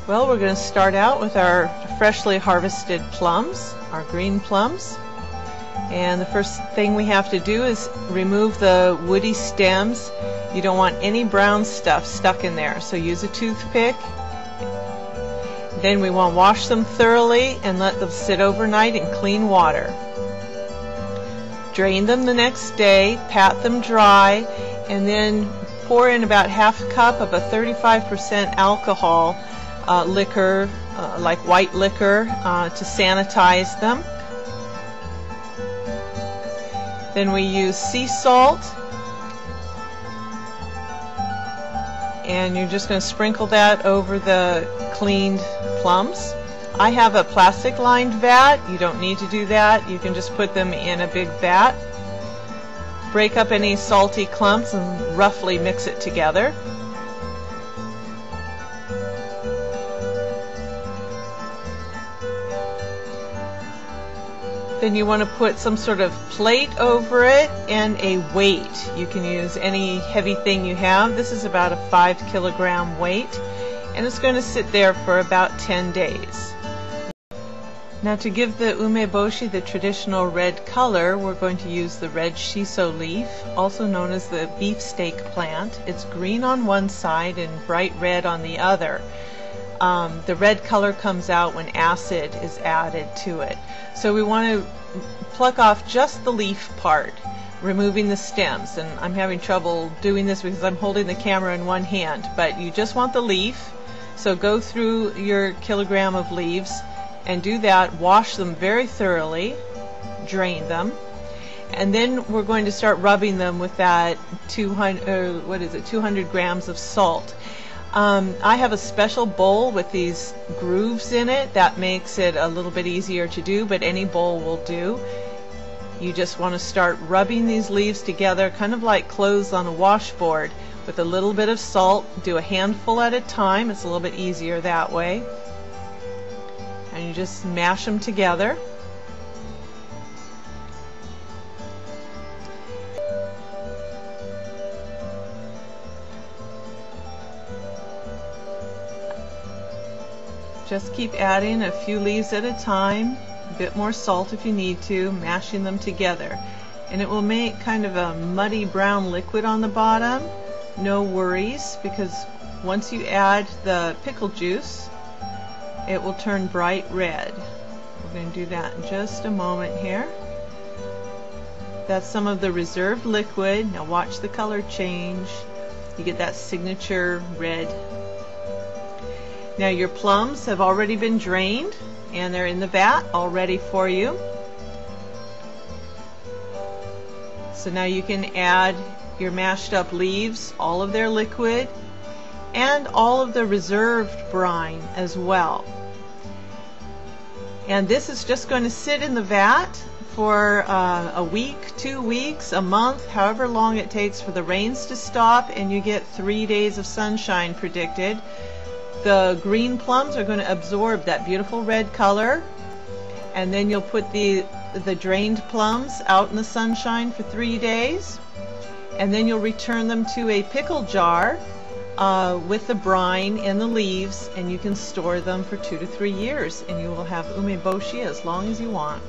Well, we're going to start out with our freshly harvested plums, our green plums. And the first thing we have to do is remove the woody stems. You don't want any brown stuff stuck in there, so use a toothpick. Then we want to wash them thoroughly and let them sit overnight in clean water. Drain them the next day, pat them dry, and then pour in about half a cup of a 35% alcohol liquor, like white liquor, to sanitize them. Then we use sea salt, and you're just going to sprinkle that over the cleaned plums. I have a plastic lined vat. You don't need to do that. You can just put them in a big vat. Break up any salty clumps and roughly mix it together. Then you want to put some sort of plate over it and a weight. You can use any heavy thing you have. This is about a 5-kilogram weight, and it's going to sit there for about 10 days. Now, to give the umeboshi the traditional red color, we're going to use the red shiso leaf, also known as the beefsteak plant. It's green on one side and bright red on the other. The red color comes out when acid is added to it. So we want to pluck off just the leaf part, removing the stems. And I'm having trouble doing this because I'm holding the camera in one hand, but you just want the leaf. So go through your kilogram of leaves and do that. Wash them very thoroughly, drain them, and then we're going to start rubbing them with that 200 grams of salt. I have a special bowl with these grooves in it that makes it a little bit easier to do, but any bowl will do. You just want to start rubbing these leaves together, kind of like clothes on a washboard, with a little bit of salt. Do a handful at a time. It's a little bit easier that way. And you just mash them together. Just keep adding a few leaves at a time, a bit more salt if you need to, mashing them together. And it will make kind of a muddy brown liquid on the bottom. No worries, because once you add the pickle juice, it will turn bright red. We're going to do that in just a moment here. That's some of the reserved liquid. Now watch the color change. You get that signature red. Now your plums have already been drained and they're in the vat all ready for you. So now you can add your mashed up leaves, all of their liquid, and all of the reserved brine as well. And this is just going to sit in the vat for a week, 2 weeks, a month, however long it takes for the rains to stop, and you get 3 days of sunshine predicted. The green plums are going to absorb that beautiful red color, and then you'll put the drained plums out in the sunshine for 3 days, and then you'll return them to a pickle jar with the brine and the leaves, and you can store them for 2 to 3 years, and you will have umeboshi as long as you want.